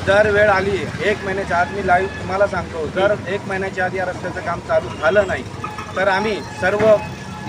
जर वेळ आली 1 महिन्याच्या आत, मी लाईव्ह तुम्हाला सांगतो, जर 1 महिन्याच्या आत या रस्त्याचं काम चालू झालं नाही तर आम्ही सर्व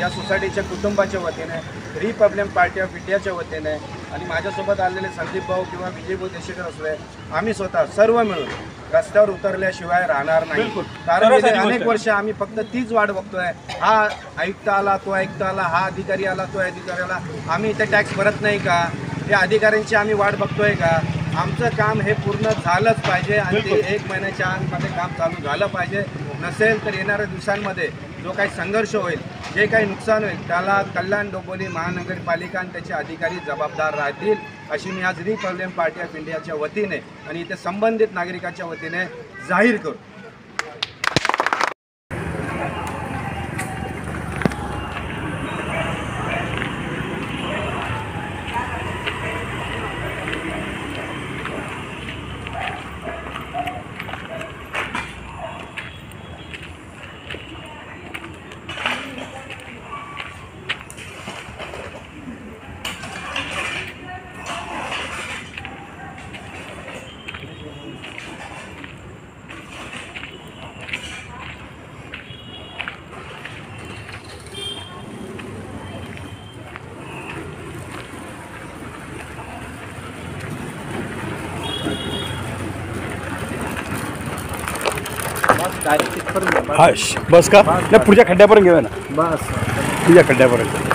या सोसायटीच्या कुटुंबाच्या वतीने, रिपब्लिकन पार्टी ऑफ इंडियाच्या वतीने आणि माझ्यासोबत आलेले संदीप भाऊ किंवा विजयभाऊ देशेकर असले, आम्ही स्वतः सर्व मिळून रस्त्यावर उतरल्याशिवाय राहणार नाही। कारण गेले अनेक वर्ष आम्ही फक्त तीच वाट बघतोय, हा आयुक्त आला तो आयुक्त आला, हा अधिकारी आला तो अधिकारी आला, आम्ही इथे टॅक्स भरत नाही का, या अधिकाऱ्यांची आम्ही वाट बघतोय का? आमचं काम हे पूर्ण झालंच पाहिजे आणि ते 1 महिन्याच्या आतमध्ये काम चालू झालं पाहिजे। नसेल तर येणाऱ्या दिवसांमध्ये जो काही संघर्ष होईल, जे काही नुकसान होईल, त्याला कल्याण डोंबिवली महानगरपालिका आणि त्याचे अधिकारी जबाबदार राहतील, अशी मी आज रिपब्लिकन पार्टी ऑफ इंडियाच्या वतीने आणि इथे संबंधित नागरिकांच्या वतीने जाहीर करू। हा बस का नाही, पुढच्या खड्ड्यापर्यंत घेऊया ना, बस पुढच्या खड्ड्यापर्यंत।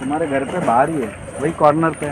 तुम्हारे घर पे बाहर ही है, वही कॉर्नर पे।